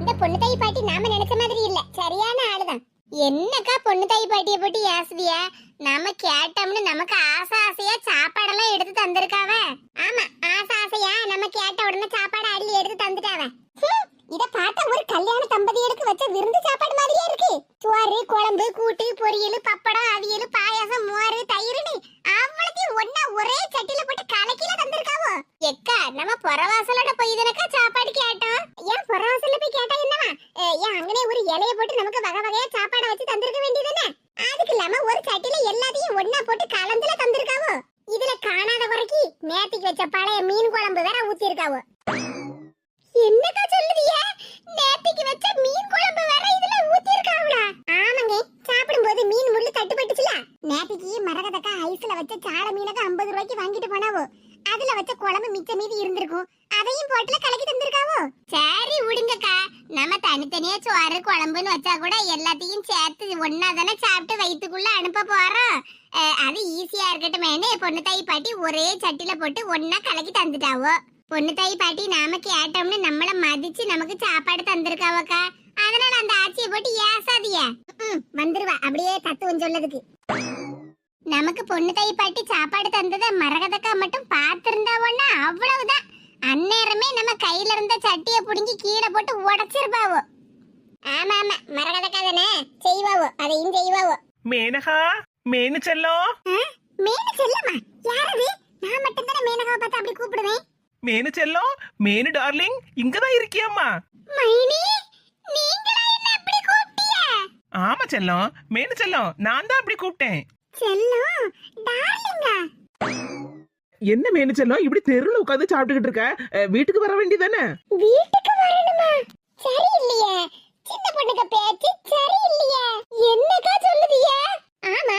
இந்த பொண்ணு தாய் பாட்டி நாம நினைச்ச மாதிரி இல்ல, சரியான ஆளுதான். என்னக்கா பொண்ணு தாய் பாட்டியை போட்டு ஏசுதியா? நாம கேட்டோம்னு நமக்கு ஆசை ஆசையா சாப்பாடெல்லாம் எடுத்து தந்திருக்காவ. ஆமா, ஆசை ஆசையா நம்ம கேட்ட உடனே சாப்பாடு அள்ளி எடுத்து தந்துட்டாவ. இத பார்த்தா ஒரு கல்யாண தம்பதியருக்கு வச்ச விருந்து சாப்பாடு மாதிரியே இருக்கு. சோறு, குழம்பு, கூட்டு, பொரியல், பப்படம், அவியல், பாயாசம், மோர், தயிர்னு அவ்வளத்தையும் ஒண்ணா ஒரே சட்டில போட்டு கலக்கில தந்திருக்காவோ. எக்கா, நம்ம பொறவாசலோட போய் தானக்கா சாப்பாடு கேட்டோம். ஏன் பொறவாசல்ல போய் கேட்டா என்னவா? ஏன் அங்கனே ஒரு இலைய போட்டு நமக்கு வகை வகையா சாப்பாடு வச்சு தந்திருக்க வேண்டியதுதானே? அதுக்கு இல்லாம ஒரு சட்டில எல்லாத்தையும் ஒண்ணா போட்டு கலந்துல தந்திருக்காவோ. இதுல காணாத குறைக்கு நேத்திக்கு வச்ச பழைய மீன் குழம்பு வேற ஊத்தி இருக்காவோ. என்னக்கா சொல்லுதிய? நேத்திக்கு வச்ச மீன் குழம்பு வேற இதுல ஊத்தி இருக்காவளா? ஆமாங்க, சாப்பிடும்போது மீன் முள்ளு தட்டுப்பட்டுச்சுல. நேத்திக்கு மரகதக்கா ஐஸ்ல வச்ச சால மீனக 50 ரூபாய்க்கு வாங்கிட்டு போனாவோ. அதுல வச்ச குழம்பு மிச்ச மீதி இருந்திருக்கும், அதையும் போட்டுல கலக்கி தந்திருக்காவோ. சரி விடுங்கக்கா, நம்ம தனித்தனியா சோறு குழம்புன்னு வச்சா கூட எல்லாத்தையும் சேர்த்து ஒன்னா தானே சாப்பிட்டு வயிற்றுக்குள்ள அனுப்ப போறோம். அது ஈஸியா இருக்கட்டுமேனு பொண்ணு தாய் பாட்டி ஒரே சட்டில போட்டு ஒன்னா கலக்கி தந்துட்டாவோ. பொண்ணு தாய் பாட்டி நாம கேட்டோம்னு நம்மள மதிச்சு நமக்கு சாப்பாடு தந்திருக்காவக்கா. அதனால அந்த ஆச்சியை போட்டு ஏசாதிய. வந்துருவா அப்படியே தத்துவம் சொல்லதுக்கு. நமக்கு பொண்ணு தாய் பாட்டி சாப்பாடு தந்தத மரகதக்கா மட்டும் பாத்திருந்தாவோன்னா அவ்வளவுதான். அந்நேரமே நம்ம கையில இருந்த சட்டியை புடுங்கி கீழே போட்டு உடைச்சிருப்பாவோ. ஆமா ஆமா, மரகதக்கா தானே செய்வாவோ, அதையும் செய்வாவோ. மேனகா, மேனு செல்லம். மேனு செல்லமா? யாரது? நான் மட்டும் தானே மேனகாவை பார்த்து அப்படி கூப்பிடுவேன். மேனு செல்லம், மேனு டார்லிங், இங்கதான் இருக்கியாம்மா? மைனி, நீங்களா என்ன அப்படி கூப்பிட்டிய? ஆமா செல்லம், மேனு செல்லம், நான் தான் அப்படி கூப்பிட்டேன். செல்லம், டார்லிங்கா? என்ன மேனு செல்லம் இப்படி தெருவுல உட்கார்ந்து சாப்பிட்டுக்கிட்டு இருக்க? வீட்டுக்கு வர வேண்டியதானே? வீட்டுக்கு வரணுமா? சரி இல்லையே, சின்ன பொண்ணுக்கு பேச்சு சரி இல்லையே. என்னக்கா சொல்லுதிய? ஆமா,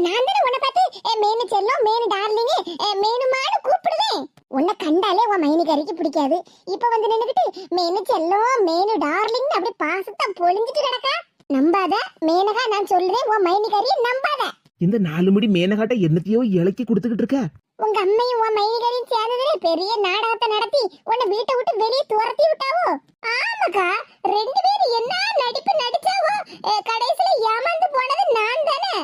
நான் தானே உன்னை பார்த்து மேனு செல்லம், மேனு டார்லிங், மேனுமான்னு கூப்பிடுவேன். உன்னை கண்டாலே உன் மைனிகரிக்கு பிடிக்காது. இப்ப வந்து நின்னுக்கிட்டு மேனு செல்லம், மேனு டார்லிங் அப்படி பாசத்தை பொழிஞ்சிட்டு கிடக்கா. நம்பாத மேனகா, நான் சொல்றேன், உன் மைனிகரியை நம்பாத. இந்த 4 முடி மேனகாட்ட என்னத்தையோ இலக்கி கொடுத்துக்கிட்டு இருக்க. உங்க அம்மையும் உன் மைனிகரையும் சேர்ந்ததுல பெரிய நாடகத்தை நடத்தி உன்னை வீட்டை விட்டு வெளியே துரத்தி விட்டாவோ. ஆமாக்கா, 2 பேரும் என்ன நடிப்பு நடிச்சாவோ. கடைசியில ஏமாந்து போனது நான் தானே.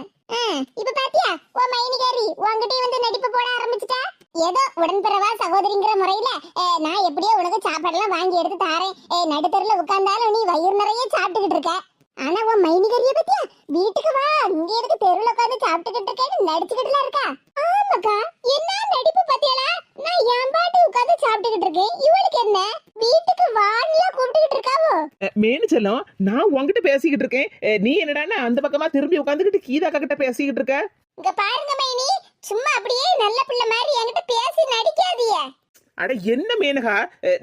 இப்ப பாத்தியா, உன் மைனிகாரி உன்கிட்டயும் வந்து நடிப்பு போட ஆரம்பிச்சுட்டா. ஏதோ உடன்பிறவா சகோதரிங்கிற முறையில நான் எப்படியோ உனக்கு சாப்பாடெல்லாம் வாங்கி எடுத்து தாரேன். நடுத்தருல உட்கார்ந்தாலும் நீ வயிறு நிறைய சாப்பிட்டுக்கிட்டு இருக்க. ஆனா உன் மைனிகரிய பத்தியா, வீட்டுக்கு வா, இங்க எதுக்கு தெருவுல உட்கார்ந்து சாப்பிட்டுக்கிட்டு இருக்கேன்னு நடிச்சுக்கிட்டுலாம் இருக்கா. ஆமாக்கா, என்ன நடிப்பு பாத்தியாளா? நான் என் பாட்டு உட்கார்ந்து சாப்பிட்டுக்கிட்டு இருக்கேன், இவளுக்கு என்ன வீட்டுக்கு வான்னு கூப்பிட்டுக்கிட்டு இருக்காவோ. மேனு செல்லம், நான் உன்கிட்ட பேசிக்கிட்டு இருக்கேன், நீ என்னடான்னா அந்த பக்கமா திரும்பி உட்கார்ந்துகிட்டு கீதாக்கா கிட்ட பேசிக்கிட்டு இருக்க. இங்க பாருங்க மைனி, சும்மா அப்படியே நல்ல பிள்ளை மாதிரி என்கிட்ட பேசி நடிக்காதீங்க. அட என்ன மேனகா,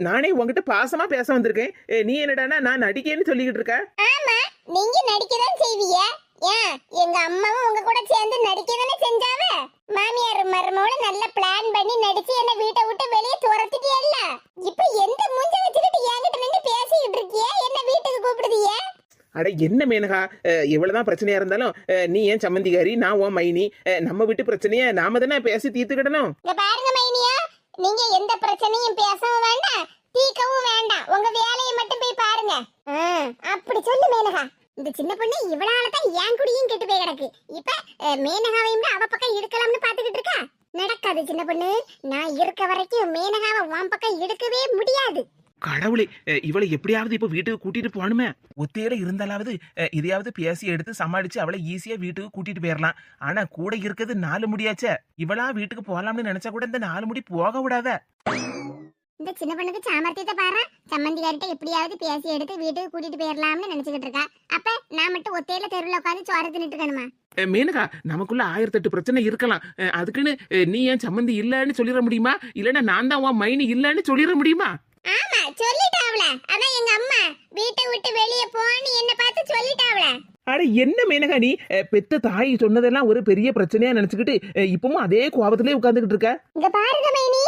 நானே உன்கிட்ட பாசமா பேச வந்திருக்கேன், நீ என்னடான்னா நான் நடிக்கேன்னு சொல்லிக்கிட்டு இருக்க. ஆமா, நீங்க நடிக்கதான் செய்வீங்க. ஏன் எங்க அம்மாவும் உங்க கூட சேர்ந்து நடிக்கதானே செஞ்சாவ. மாமியார் மருமோட நல்ல பிளான் பண்ணி நடிச்சு என்ன வீட்டை விட்டு வெளியே துரத்திட்டியல்ல. இப்ப எந்த மூஞ்ச வச்சுக்கிட்டு என்கிட்ட நின்று பேசிக்கிட்டு இருக்கிய? என்ன வீட்டுக்கு கூப்பிடுதிய? அட என்ன மேனகா, எவ்வளவுதான் பிரச்சனையா இருந்தாலும் நீ ஏன் சம்மந்திகாரி, நான் உன் மைனி, நம்ம வீட்டு பிரச்சனைய நாம தானே பேசி தீர்த்துக்கிடணும். இங்க பாருங்க மைனியா, நீங்க எந்த பிரச்சனையும் பேசவும் வேண்டாம், தீக்கவும் வேண்டாம், உங்க வேலையை மட்டும் போய் பாருங்க. அப்படி சொல்லு மேனகா. இந்த சின்ன பொண்ணு இவளாலதான் என் குடியும் கெட்டு போய் கிடக்கு. இப்ப மேனகாவையும் அவ பக்கம் இழுக்கலாம்னு பாத்துக்கிட்டு இருக்கா. நடக்காது சின்ன பொண்ணு, நான் இருக்க வரைக்கும் மேனகாவை உன் பக்கம் இழுக்கவே முடியாது. கடவுளே, இவளை எப்படியாவது இப்ப வீட்டுக்கு கூட்டிட்டு போகணுமே. ஒத்தையில இருந்தாலாவது இதையாவது பேசி எடுத்து சமாளிச்சு அவளை ஈஸியா வீட்டுக்கு கூட்டிட்டு போயிடலாம். ஆனா கூட இருக்கிறது 4 முடியாச்சே. இவளா வீட்டுக்கு போகலாம்னு நினைச்சா கூட இந்த 4 முடி போக விடாத. இந்த சின்ன பொண்ணுக்கு சாமர்த்தியத்தை பாரு. சம்மந்திகார்ட்ட எப்படியாவது பேசி எடுத்து வீட்டுக்கு கூட்டிட்டு போயிடலாம்னு நினைச்சுக்கிட்டு இருக்கா. அப்ப நான் மட்டும் ஒத்தையில தெருவில் உட்காந்து சோறு தின்னுட்டு இருக்கணுமா? மேனகா, நமக்குள்ள 1008 பிரச்சனை இருக்கலாம். அதுக்குன்னு நீ ஏன் சம்மந்தி இல்லன்னு சொல்லிட முடியுமா? இல்லன்னா நான் தான் உன் மைனி இல்லன்னு சொல்லிட முடியுமா? ஆமா, சொல்லிட்டாவல. அதான் எங்க அம்மா வீட்டை விட்டு வெளியே போன்னு என்ன பார்த்து சொல்லிட்டாவல. அட என்ன மேனகா, நீ பெத்த தாய் சொன்னதெல்லாம் ஒரு பெரிய பிரச்சனையா நினைச்சுக்கிட்டு இப்பவும் அதே கோபத்திலே உட்கார்ந்துகிட்டு இருக்க. இங்க பாருங்க மைனி,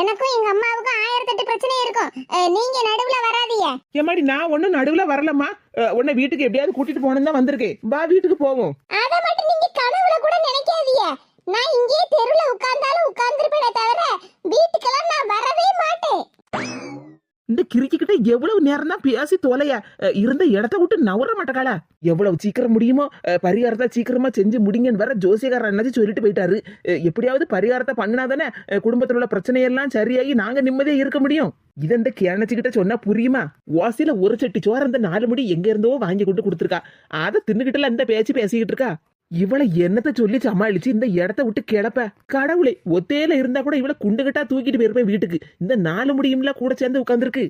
எனக்கும் எங்க அம்மாவுக்கும் 1008 பிரச்சனை இருக்கும். நீங்க நடுவுல வராதீங்க. ஏமாடி, நான் ஒண்ணும் நடுவுல வரலம்மா. உன்னை வீட்டுக்கு எப்படியாவது கூட்டிட்டு போகணும் தான் வந்திருக்கேன். வா, வீட்டுக்கு போவோம். அத மட்டும் நீங்க கனவுல கூட நினைக்காதீங்க. நான் இங்கே தெருவுல உட்கார்ந்தாலும் உட்கார்ந்திருப்பேனே தவிர வீட்டுக்கெல்லாம் நான் வரவே மாட்டேன். இந்த கிறுக்கிக்கிட்ட எவ்வளவு நேரம் தான் பேசி தொலைய இருந்த இடத்த விட்டு நவர மாட்டக்காளா? எவ்வளவு சீக்கிரம் முடியுமோ பரிகாரத்தை சீக்கிரமா செஞ்சு முடிங்கன்னு வர ஜோசியக்காரர் என்னாச்சு சொல்லிட்டு போயிட்டாரு. எப்படியாவது பரிகாரத்தை பண்ணினாதானே குடும்பத்தில் உள்ள பிரச்சனையெல்லாம் சரியாகி நாங்க நிம்மதியா இருக்க முடியும். இதை இந்த கேணச்சிக்கிட்ட சொன்னா புரியுமா? ஓசில ஒரு சட்டி சோறு அந்த 4 முடி எங்க இருந்தோ வாங்கி கொண்டு கொடுத்துருக்கா. அதை தின்னுகிட்டுல இந்த பேச்சு பேசிக்கிட்டு இருக்கா. இவளை என்னத்தை சொல்லி சமாளிச்சு இந்த இடத்த விட்டு கிளப்ப? கடவுளே, ஒத்தையில இருந்தா கூட இவளை குண்டுகிட்டா தூக்கிட்டு போயிருப்பேன் வீட்டுக்கு. இந்த 4 முடியும்ல கூட சேர்ந்து உட்கார்ந்துருக்கு.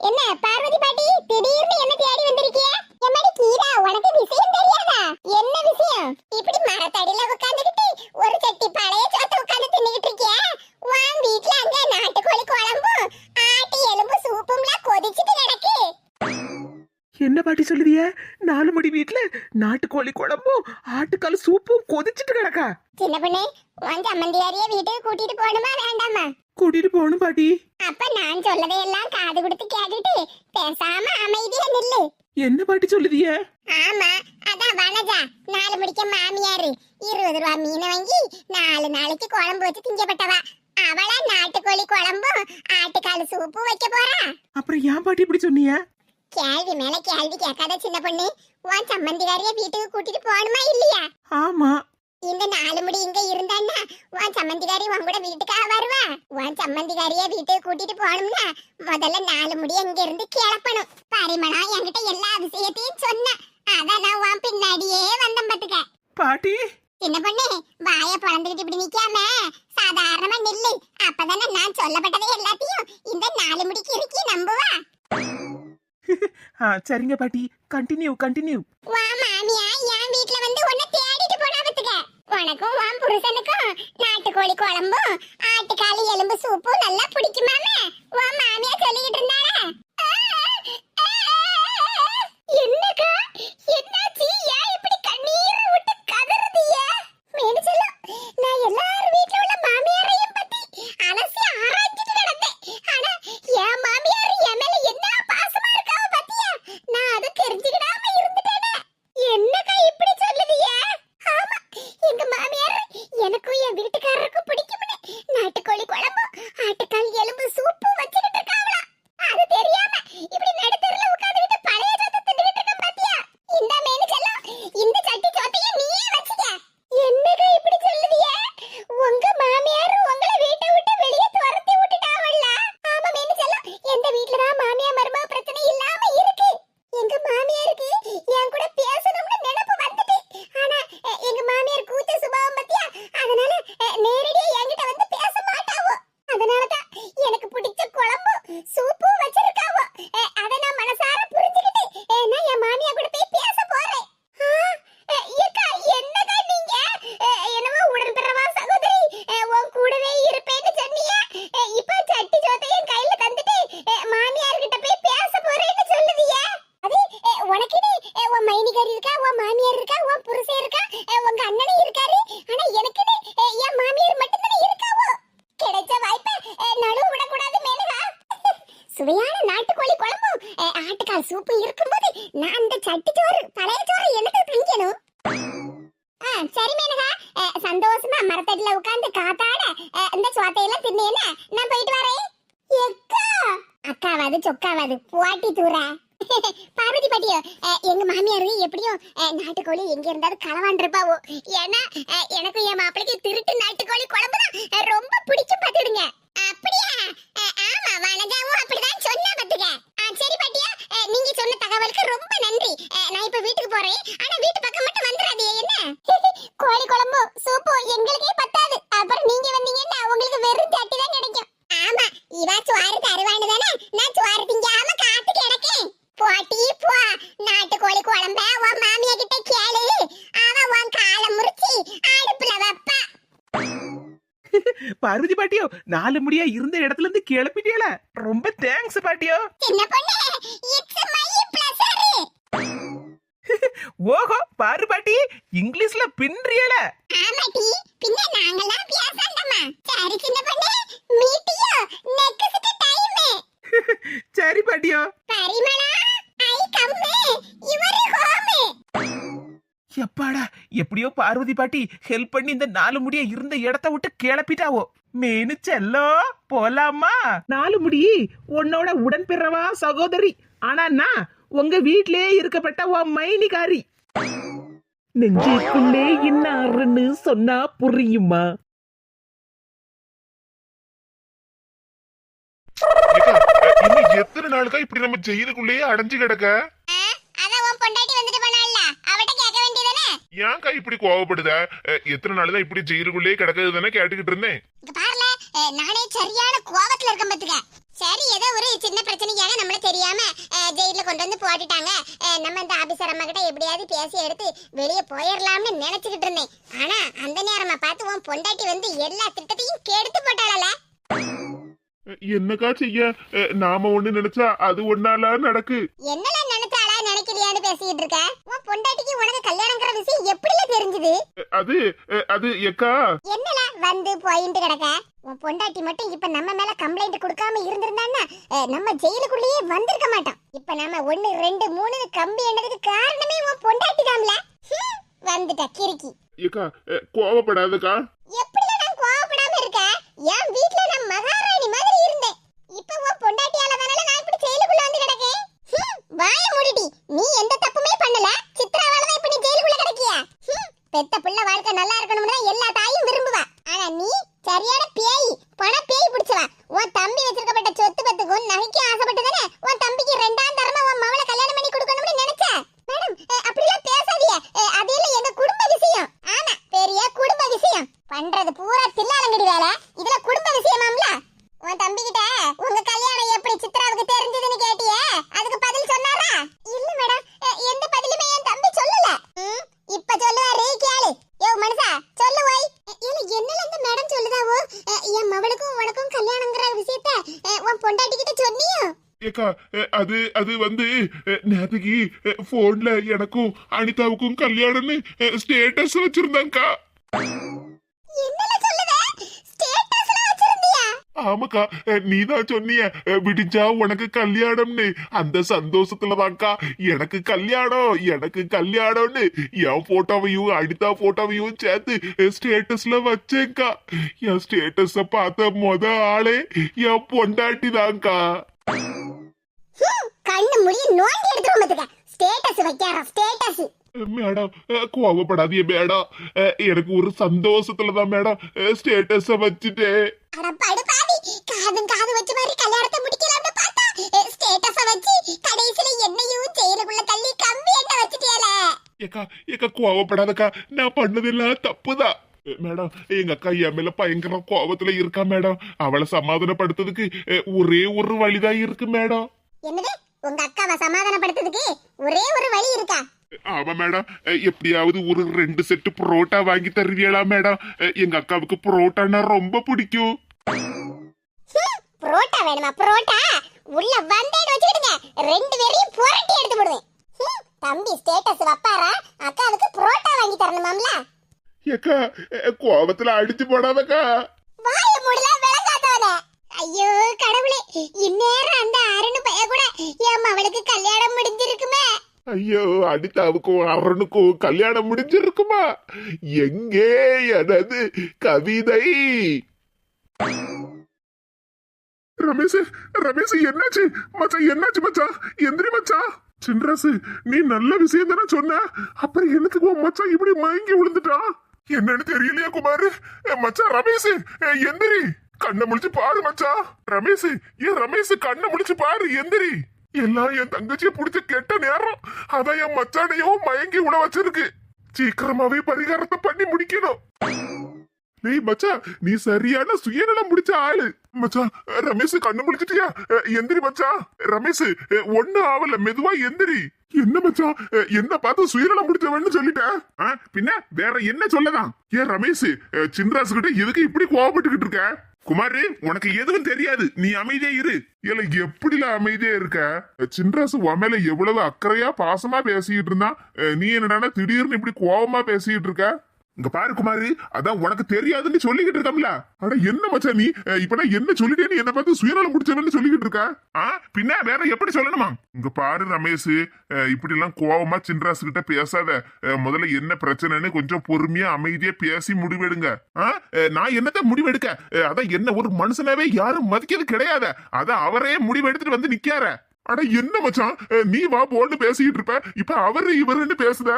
என்ன பார்வதி பாட்டி திடீர்னு என்ன தேடி வந்திருக்கிய? எம்மாடி கீதா, உனக்கு விஷயம் தெரியாதா? என்ன விஷயம்? இப்படி மரத்தடியில உட்கார்ந்துகிட்டு ஒரு சட்டி பழைய சோத்தை உட்கார்ந்து தின்னுகிட்டு இருக்கிய? உன் வீட்ல அங்க நாட்டுக்கோழி குழம்பும் ஆட்டு எலும்பு சூப்பும்லாம் கொதிச்சிட்டு கிடக்கு. என்ன பாட்டி சொல்லுதிய? 4 முடி வீட்டுல நாட்டுக்கோழி குழம்பும் ஆட்டுக்கால் சூப்பும் கொதிச்சுட்டு கிடக்கா? சின்ன பொண்ணு, உன் சம்மந்தியாரிய வீட்டுக்கு கூட்டிட்டு போகணுமா வேண்டாமா? கூட்டிட்டு போகணும் பாட்டி. அப்ப நான் சொல்லதையெல்லாம் காது கொடுத்து கேட்டுட்டு பேசாம அமைதியா நில்லு. என்ன பாட்டி சொல்லுதிய? ஆமா, அதான் வனஜா 4 முடிக்க மாமியாரு 20 ரூபா மீன் வாங்கி 4 நாளைக்கு குழம்பு வச்சு திங்கப்பட்டவா. அவளா நாட்டுக்கோழி குழம்பும் ஆட்டுக்கால் சூப்பு வைக்க போறா. அப்புறம் ஏன் பாட்டி இப்படி சொன்னீங்க? கேள்வி மேல கேள்வி கேட்காத சின்ன பொண்ணு. உன் சம்மந்திகாரிய வீட்டுக்கு கூட்டிட்டு போகணுமா இல்லையா? ஆமா. இந்த 4 முடி இங்க இருந்தான்னா உன் சம்மந்திகாரி உன் கூட வீட்டுக்காக வருவா. உன் சம்மந்திகாரிய வீட்டுக்கு கூட்டிட்டு போகணும்னா முதல்ல 4 முடி அங்க இருந்து கிளப்பணும். பரிமளம் என்கிட்ட எல்லா விஷயத்தையும் சொன்ன. அதான் நான் உன் பின்னாடியே வந்தேன் பாத்துக்க. பாட்டி, சின்ன பொண்ணு, வாய பொழந்துகிட்டு இப்படி நிக்காம சாதாரணமா நில்லு. அப்பதானே நான் சொல்லப்பட்டதை எல்லாத்தையும் இந்த 4 முடிக்கு இருக்கி நம்புவா. சரிங்க பாட்டி, கண்டினியூ கண்டினியூ. வா மாமியா, என் வீட்ல வந்து உன்னை தேடிட்டு போனா பாத்துக்க. உனக்கும் உன் புருஷனுக்கும் நாட்டுக்கோழி குழம்பும் ஆட்டுக்காலி எலும்பு சூப்பும் நல்லா பிடிக்குமாமே உன் மாமியா சொல்லிக்கிட்டு இருந்தாளே. என்னக்கா, என்னாச்சு? ஏன் இப்படி கண்ணீரை விட்டு கதறுதிய? மேடிச்செல்லம், நான் எல்லார் வீட்ல உள்ள மாமியாரையும் பத்தி அலசி ஆராய்ச்சிட்டு நடந்தேன். ஆனா என் மாமியார் என் மேல என்ன பாசமா இருக்காவ பத்தியா? நான் அதை தெரிஞ்சுக்கிடாம இருந்துட்டேனே. என்னக்கா இப்படி சொல்லுதிய? ஆமா, எங்க மாமியார் எனக்கும் என் வீட்டுக்காரருக்கும் பிடிக்கும்னு நாட்டுக்கோழி குழம்பு ஆட்டுக்கால் எலும்பு சூப்பு வச்சுக்கிட்டு இருக்காவளா. அது தெரியாம இப்படி நடுத்தெருல உட்கார்ந்துகிட்டு பழைய சோத்தை தின்னுகிட்டு இருக்கேன் பாத்தியா? இந்த மேனிச்செல்லம், இந்த சட்டி சோத்தையே நீயே வச்சுக்க. என்னக்கா இப்படி சொல்லுதிய? உங்க மாமியார் உங்களை வீட்டை விட்டு வெளியே துரத்தி விட்டுட்டாவல்ல? ஆமா மேனிச்செல்லம், எந்த வீட்ல தான் மாமியார் மருமக பிரச்சனை இல்லாம இருக்கு. எங்க மாமியாருக்கு என் கூட பேசணும்னு நினைப்பு வந்துட்டு. ஆனா எங்க மாமியார் கூச்ச சுபாவம் பத்தியா? அதனால நேரடியா என்கிட்ட வந்து பேச மாட்டாவோ. அதனாலதான் எனக்கு பிடிச்ச குழம்பு சூப்பு வச்சிருக்காவோ. அத நான் மனசார புரிஞ்சுக்கிட்டு நான் என் மாமியார் கூட போய் பேச போறேன். ஏக்கா, என்னக்கா நீங்க என்னமோ உடன்பிறவா சகோதரி உன் கூடவே இருப்பேன்னு சொன்னீங்க. இப்ப சட்டி சோத்தையும் கையில தந்துட்டு மாமியார் கிட்ட போய் பேச போறேன்னு சொல்லுவீங்க. அது உனக்குன்னு உன் மைனிகாரி இருக்கா, உன் மாமியார் இருக்கா, உன் புருஷன் இருக்கா, உங்க அண்ணனும் இருக்காரு. ஆனா எனக்குன்னு என் மாமியார் மட்டும்தானே இருக்காவோ. கிடைச்ச வாய்ப்பை நழுவ விடக்கூடாது மேனகா. சுவையான நாட்டுக்கோழி குழம்பும் ஆட்டுக்கால் சூப்பு இருக்கும்போது நான் அந்த சட்டி சோறு பழைய சோறு எனக்கு திங்கணும். சரி மேனகா, சந்தோஷமா மரத்தடியில உட்கார்ந்து காத்தாட இந்த சோத்தையெல்லாம் தின்னேன்னா நான் போயிட்டு வரேன். எக்கா, அக்காவாது சொக்காவாது போட்டி தூர. பார்வதி பாட்டியோ, எங்க மாமியாரு எப்படியும் நாட்டுக்கோழி எங்க இருந்தாலும் களவான் இருப்பாவோ. ஏன்னா எனக்கும் என் மாப்பிளைக்கு திருட்டு நாட்டுக்கோழி குழம்பு தான் ரொம்ப பிடிக்கும் பாத்துடுங்க. அப்படியா? ஆமா, வனஜாவும் அப்படிதான் சொன்னா பாத்துக்க. சரி பாட்டியா, நீங்க சொன்ன தகவலுக்கு ரொம்ப நன்றி. நான் இப்ப வீட்டுக்கு போறேன். ஆனா வீட்டு பக்கம் மட்டும் வந்துடாதே என்ன? கோழி குழம்பு சூப்பு எங்களுக்கே பத்தாது. அப்புறம் நீங்க வந்தீங்கன்னா உங்களுக்கு வெறும் சட்டி தான் கிடைக்கும். ஆமா, இவா சோறு தருவான்னு தானே நான் சோறு திங்காம காத்து கிடக்கேன். போட்டி போ, நாட்டுக்கோழி குழம்ப உன் மாமியா கிட்ட கேளு. அவ உன் காலை முறிச்சி அடுப்புல வைப்பா. பார்வதி பாட்டியோ, 4 முடியா இருந்த இடத்துல இருந்து கிளப்பிட்டியல. ரொம்ப தேங்க்ஸ் பாட்டியோ. சின்ன பொண்ணு, இட்ஸ் மை ப்ளஷர். ஓஹோ, பாரு பாட்டி, இங்கிலீஷ்ல பின்றியல. ஆமாடி, பின்ன நாங்கலாம் பேசண்டமா. சரி சின்ன பொண்ணு, மீட் யூ நெக்ஸ்ட் டைம். சரி பாட்டியோ. Parimala, I come your home. எப்பாடா எப்படியோ பார்வதி பாட்டி ஹெல்ப் பண்ணி இந்த 4 முடிய இருந்த இடத்த விட்டு கிளப்பிட்டாவோ. மேனு செல்லம் போலாமா? 4 முடி உன்னோட உடன்பிறவா சகோதரி. ஆனா நான் உங்க வீட்லயே இருக்கப்பட்ட உன் மைனிகாரி. நெஞ்சுக்குள்ளே இன்னாருன்னு சொன்னா புரியுமா? இன்னும் எத்தனை நாளுக்கா இப்படி நம்ம ஜெயிலுக்குள்ளேயே அடைஞ்சு கிடக்க? அதான் உன் பொண்டாட்டி வந்துட்டு போனாள்ல, அவட்ட கேட்க வேண்டியதானே? ஏன்க்கா இப்படி கோவப்படுத? எத்தனை நாள் தான் இப்படி ஜெயிலுக்குள்ளேயே கிடக்குது தானே கேட்டுக்கிட்டு இருந்தேன். இங்க பாருல, நானே சரியான கோவத்துல இருக்கேன் பாத்துக்க. சரி, ஏதோ ஒரு சின்ன பிரச்சனைக்காக நம்மள தெரியாம ஜெயில கொண்டு வந்து போட்டுட்டாங்க. நம்ம இந்த ஆபீசர் அம்மா கிட்ட எப்படியாவது பேசி எடுத்து வெளியே போயிடலாம்னு நினைச்சுக்கிட்டு இருந்தேன். ஆனா அந்த நேரமா பார்த்து உன் பொண்டாட்டி வந்து எல்லா திட்டத்தையும் கெடுத்து போட்டாளல. என்னக்கா செய்ய? நாம ஒண்ணு நினைச்சா அது ஒன்னால நடக்கு. என்னல நினைச்சாளா நினைக்கலையான்னு பேசிட்டு இருக்க? உன் பொண்டாட்டிக்கு உனக்கு கல்யாணம்ங்கற விஷயம் எப்படில தெரிஞ்சது? அது எக்கா என்னல வந்து போயிட்டு கிடக்க? உன் பொண்டாட்டி மட்டும் இப்ப நம்ம மேல கம்ப்ளைண்ட் கொடுக்காம இருந்திருந்தான்னா நம்ம ஜெயிலுக்குள்ளேயே வந்திருக்க மாட்டோம். இப்ப நாம 1 2 3 கம்பி என்னதுக்கு காரணமே உன் பொண்டாட்டி தான்ல. வந்துட்ட கிறுக்கி. எக்கா கோவப்படாதக்கா. எப்படில நான் கோவப்படாம இருக்க? என் வீட்ல நான் மகாராணி மாதிரி இருந்தேன். இப்ப உன் பொண்டாட்டியால தானல நான் இப்படி ஜெயிலுக்குள்ள வந்து கிடக்கேன். வாய மூடிடி. நீ எந்த தப்புமே பண்ணல. சித்ராவால தான் இப்ப நீ ஜெயிலுக்குள்ள கிடக்கியா? பெத்த பிள்ளை வாழ்க்கை நல்லா இருக்கணும்னா எல்லா தாயும் விரும்புவா. ஆனா நீ சரியான பேய், பண பேய் பிடிச்சவா. உன் தம்பி வச்சிருக்கப்பட்ட சொத்து பத்துக்கும் நகைக்கு ஆசைப்பட்டு தானே உன் தம்பிக்கு 2ஆம் தரமா உன் மவளை கல்யாணம் பண்ணி கொடுக்கணும்னு நினைச்ச. மேடம், அப்படிலாம் பேசாதீங்க. அதெல்லாம் எங்க குடும்ப விஷயம். ஆமா, பெரிய குடும்ப விஷயம். பண்றது பூரா தில்லாலங்கடி வேலை. இதுல குடும்ப விஷயமாம்ல. உன் தம்பி கிட்ட உங்க கல்யாணம் எப்படி சித்ராவுக்கு தெரிஞ்சதுன்னு கேட்டியே, அதுக்கு பதில் சொன்னாரா? இல்ல மேடம், எந்த பதிலுமே என் தம்பி சொல்லல. இப்ப சொல்லுவாரு கேளு. யோ மனுஷா, சொல்லு ஓய். இல்ல என்னல இந்த மேடம் சொல்லுதாவோ? என் மவளுக்கும் உனக்கும் கல்யாணம்ங்கற விஷயத்தை உன் பொண்டாட்டி கிட்ட சொன்னியோ? ஏக்கா அது வந்து நேத்துக்கு போன்ல எனக்கும் அனிதாவுக்கும் கல்யாணம்னு ஸ்டேட்டஸ் வச்சிருந்தாங்கக்கா. என்னல சொல்லுத? ஸ்டேட்டஸ்ல வச்சிருந்தியா? ஆமாக்கா, நீதான் சொன்னிய விடிஞ்சா உனக்கு கல்யாணம்னு. அந்த சந்தோஷத்துலதான்க்கா எனக்கு கல்யாணம்னு என் போட்டோவையும் அனிதா போட்டோவையும் சேர்த்து ஸ்டேட்டஸ்ல வச்சேன்க்கா. என் ஸ்டேட்டஸ பார்த்த முத ஆளே என் பொண்டாட்டி தான்க்கா. கண்ணு முடி நோண்டி எடுத்துரும் பாத்துக்க. ஸ்டேட்டஸ் வைக்கார ஸ்டேட்டஸ். மேடம் கோவப்படாதீங்க மேடம். எனக்கு ஒரு சந்தோஷத்துலதான் மேடம் ஸ்டேட்டஸ வச்சுட்டே. அட படுபாவி, காது வச்ச மாதிரி கல்யாணத்தை முடிக்கலாம்னு பார்த்தா ஸ்டேட்டஸ வச்சு கடைசில என்னையும் ஜெயிலுக்குள்ள தள்ளி கம்பி எண்ண வச்சிட்டியல. ஏக்கா கோவப்படாதக்கா. நான் பண்ணதெல்லாம் தப்புதான் மேடம். எங்க அக்கா என் மேல பயங்கர கோவத்துல இருக்கா மேடம். அவளை சமாதானப்படுத்துறதுக்கு ஒரே ஒரு வழிதான் இருக்கு மேடம். என்னது? உங்க அக்காவை சமாதானப்படுத்துறதுக்கு ஒரே ஒரு வழி இருக்கா? ஆமா மேடம், எப்படியாவது ஒரு 2 செட்டு புரோட்டா வாங்கி தருவீங்களா மேடம்? எங்க அக்காவுக்கு புரோட்டானா ரொம்ப பிடிக்கும். புரோட்டா வேணுமா? புரோட்டா உள்ள வந்தேன்னு வச்சுக்கிடுங்க, 2 பேரையும் புரட்டி எடுத்து போடுவேன். தம்பி ஸ்டேட்டஸ் வப்பாரா, அக்காவுக்கு புரோட்டா வாங்கி தரணுமாம்ல. ஏக்கா கோவத்துல அடிச்சு போடாதக்கா. வாய மூடல விளங்காதவனே. ஐயோ கடவுளே, இந்நேரம் அந்த அருண் பைய கூட என் மவளுக்கு கல்யாணம் முடிஞ்சிருக்குமே. ஐயோ, அனிதாவுக்கும் அருணுக்கும் கல்யாணம் முடிஞ்சிருக்குமா? எங்கே எனது கவிதை? ரமேஷ் என்னாச்சு மச்சான்? எந்திரி மச்சான். சின்ராசு, நீ நல்ல விஷயம் தானே சொன்ன. அப்புறம் எனக்கு உன் மச்சான் இப்படி மயங்கி விழுந்துட்டான் என்னன்னு தெரியலையா குமாரு? மச்சான் ரமேஷ் எந்திரி, கண்ணை முடிச்சு பாரு மச்சான். ரமேஷ் கண்ணை முடிச்சு பாரு, எந்திரி. எல்லாம் என் தங்கச்சிய புடிச்ச கெட்ட நேரம். அதான் என் மச்சானையும் மயங்கி விட வச்சிருக்கு. சீக்கிரமாவே பரிகாரத்தை பண்ணி முடிக்கணும். நீ மச்சான், நீ சரியான சுயநலம் முடிச்ச ஆளு மச்சான். ரமேஷ் கண்ணு முடிச்சிட்டியா? எந்திரி மச்சான். ரமேஷ் ஒண்ணு ஆவல, மெதுவா எந்திரி. என்ன மச்சான், என்ன பார்த்து சுயநலம் முடிச்சவன்னு சொல்லிட்டேன். பின்ன வேற என்ன சொல்லதான்? ஏன் ரமேஷ், சின்ராசு கிட்ட எதுக்கு இப்படி கோவப்பட்டுக்கிட்டு இருக்க? குமாரு, உனக்கு எதுவும் தெரியாது, நீ அமைதியா இரு. இல்ல எப்படில அமைதியா இருக்க? சின்ராசு உன் மேல எவ்வளவு அக்கறையா பாசமா பேசிக்கிட்டு இருந்தா, நீ என்னடா திடீர்னு இப்படி கோவமா பேசிக்கிட்டு இருக்க? இங்க பாரு குமாரு, அதான் உனக்கு தெரியாதுன்னு சொல்லிக்கிட்டு இருக்கம்ல. அட என்ன மச்சான் நீ இப்ப நான் என்ன சொல்லிட்டேன்னு என்ன பார்த்து சுயநலம் முடிச்சவன்னு சொல்லிக்கிட்டு இருக்க? பின்ன வேற எப்படி சொல்லணுமா? இங்க பாரு ரமேஷ், இப்படி எல்லாம் கோவமா சின்ராசு கிட்ட பேசாத. முதல்ல என்ன பிரச்சனைன்னு கொஞ்சம் பொறுமையா அமைதியா பேசி முடிவெடுங்க. நான் என்னத்த முடிவெடுக்க? அதான் என்ன ஒரு மனுஷனாவே யாரும் மதிக்கிறது கிடையாது. அதான் அவரே முடிவெடுத்துட்டு வந்து நிக்கார. அட என்ன மச்சான், நீ வா போன்னு பேசிக்கிட்டு இருப்ப, இப்ப அவரு இவருன்னு பேசுத?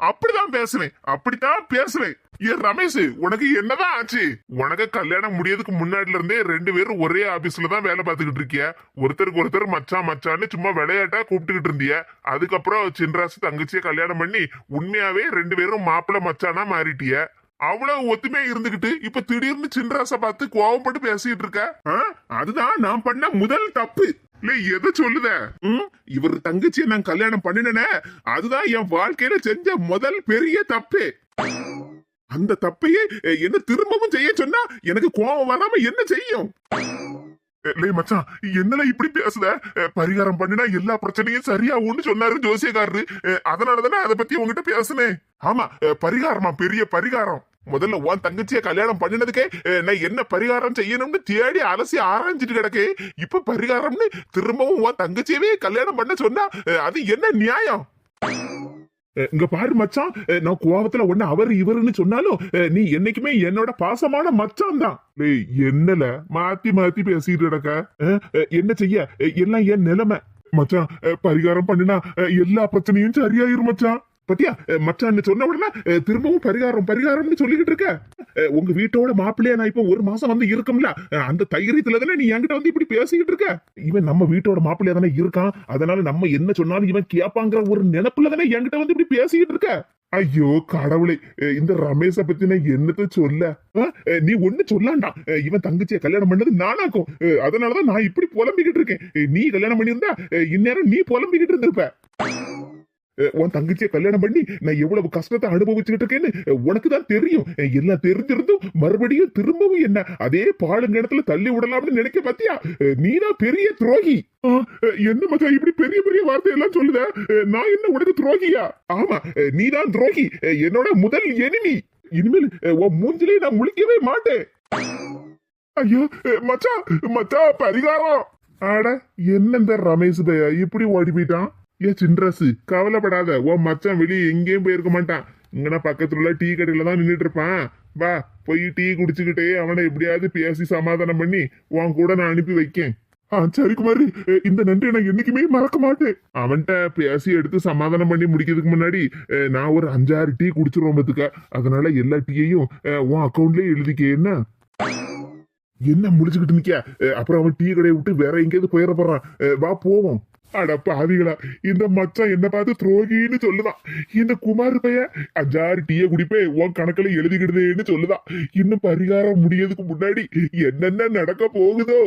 அப்படிதான் பேசுவேன், அப்படித்தான் பேசுவேன். ஏன் ரமேஷ், உனக்கு என்னதான் ஆச்சு? உனக்கு கல்யாணம் முடியதுக்கு முன்னாடில இருந்தே 2 பேரும் ஒரே ஆபீஸ்ல தான் வேலை பார்த்துக்கிட்டு இருக்கிய. ஒருத்தருக்கு ஒருத்தர் மச்சான் மச்சான்னு சும்மா விளையாட்டா கூப்பிட்டுக்கிட்டு இருந்திய. அதுக்கப்புறம் சின்ராசு தங்கச்சிய கல்யாணம் பண்ணி உண்மையாவே 2 பேரும் மாப்பிள்ள மச்சானா மாறிட்டிய. அவ்வளவு ஒத்துமையா இருந்துகிட்டு இப்ப திடீர்னு சின்ராச பார்த்து கோவப்பட்டு பேசிட்டு இருக்க. அதுதான் நான் பண்ண முதல் தப்பு. இல்ல எதை சொல்லுத? இவர் தங்கச்சியை நான் கல்யாணம் பண்ணினேனே, அதுதான் என் வாழ்க்கையில செஞ்ச முதல் பெரிய தப்பு. அந்த தப்பையே என்ன திரும்பவும் செய்ய சொன்னா எனக்கு கோபம் வராம என்ன செய்யும்? மச்சான், என்னல இப்படி பேசுத? பரிகாரம் பண்ணினா எல்லா பிரச்சனையும் சரியாகும்னு சொன்னாரு ஜோசியக்காரரு. அதனாலதானே அதை பத்தி உங்ககிட்ட பேசுனேன். ஆமா, பரிகாரமா, பெரிய பரிகாரம். முதல்ல உன் தங்கச்சிய கல்யாணம் பண்ணினதுக்கே நான் என்ன பரிகாரம் செய்யணும்னு தேடி அலசி ஆராய்ஞ்சிட்டு கிடக்கு. இப்ப பரிகாரம்னு திரும்பவும் உன் தங்கச்சியவே கல்யாணம் பண்ண சொன்னா அது என்ன நியாயம்? இங்க பாரு மச்சான், நான் கோவத்துல ஒண்ணு அவர் இவருன்னு சொன்னாலும் நீ என்னைக்குமே என்னோட பாசமான மச்சான் தான். என்னல மாத்தி மாத்தி பேசிட்டு கிடக்க? என்ன செய்ய, எல்லாம் என் நிலைமை. மச்சான், பரிகாரம் பண்ணினா எல்லா பிரச்சனையும் சரியாயிரும் மச்சான். பத்தியா மச்சான் சொன்ன உடனே திரும்பவும் பரிகாரம் பரிகாரம்னு சொல்லிக்கிட்டு இருக்க. உங்க வீட்டோட மாப்பிள்ளையா நான் இப்ப 1 மாசம் வந்து இருக்கும்ல, அந்த தைரியத்துல தானே நீ என்கிட்ட வந்து இப்படி பேசிக்கிட்டு இருக்க. இவன் நம்ம வீட்டோட மாப்பிள்ளையா தானே இருக்கான், அதனால நம்ம என்ன சொன்னாலும் இவன் கேப்பாங்கிற ஒரு நினைப்புல தானே என்கிட்ட வந்து இப்படி பேசிக்கிட்டு இருக்க. ஐயோ கடவுளே, இந்த ரமேஷ பத்தி நான் என்னத்த சொல்ல? நீ ஒண்ணு சொல்லாண்டா, இவன் தங்கச்சிய கல்யாணம் பண்ணது நானாக்கும். அதனாலதான் நான் இப்படி புலம்பிக்கிட்டு இருக்கேன். நீ கல்யாணம் பண்ணியிருந்தா இந்நேரம் நீ புலம்பிக்கிட்டு இருந்திருப்ப. உன் தங்கச்சிய கல்யாணம் பண்ணி நான் எவ்வளவு கஷ்டத்தை அனுபவிச்சுக்கிட்டு இருக்கேன்னு உனக்கு தான் தெரியும். எல்லாம் தெரிஞ்சிருந்தும் மறுபடியும் திரும்பவும் என்ன அதே பாலுங்கடத்துல தள்ளி விடலாம்னு நினைக்க பாத்தியா? நீதான் பெரிய துரோகி. என்ன மச்சான் இப்படி பெரிய பெரிய வார்த்தை எல்லாம் சொல்லுத? நான் என்ன உனக்கு துரோகியா? ஆமா, நீதான் துரோகி, என்னோட முதல் எனிமி. இனிமேல் உன் மூஞ்சிலே நான் முழிக்கவே மாட்டேன். ஐயோ மச்சான், மச்சான் பரிகாரம். ஆட என்ன இந்த ரமேஷ் பையா இப்படி ஓடி போயிட்டான்? சின்ராசு கவலைப்படாத, உன் மச்சான் வெளியே எங்கேயும் போயிருக்க மாட்டான். இங்கன்னா பக்கத்துல உள்ள டீ கடையில தான் நின்றுட்டு இருப்பான். வா போய் டீ குடிச்சுக்கிட்டே அவனை எப்படியாவது பேசி சமாதானம் பண்ணி உன் கூட நான் அனுப்பி வைக்கேன். சரி குமாரி, இந்த நன்றி நான் என்னைக்குமே மறக்க மாட்டேன். அவன்கிட்ட பேசி எடுத்து சமாதானம் பண்ணி முடிக்கிறதுக்கு முன்னாடி நான் ஒரு 5-6 டீ குடிச்சிருவோம் பத்துக்க. அதனால எல்லா டீயையும் உன் அக்கௌண்ட்லயே எழுதிக்க. என்ன முடிச்சுக்கிட்டு நிக்க? அப்புறம் அவன் டீ கடையை விட்டு வேற எங்கேயாவது போயிட போறான். வா போவோம். அட பாவிகளா, இந்த மச்சான் என்ன பார்த்து துரோகின்னு சொல்லுதான். இந்த குமார் பையன் 5-6 டீய குடிப்பே உன் கணக்குல எழுதிக்கிடுதேன்னு சொல்லுதான். இன்னும் பரிகாரம் முடியதுக்கு முன்னாடி என்னென்ன நடக்க போகுதோ?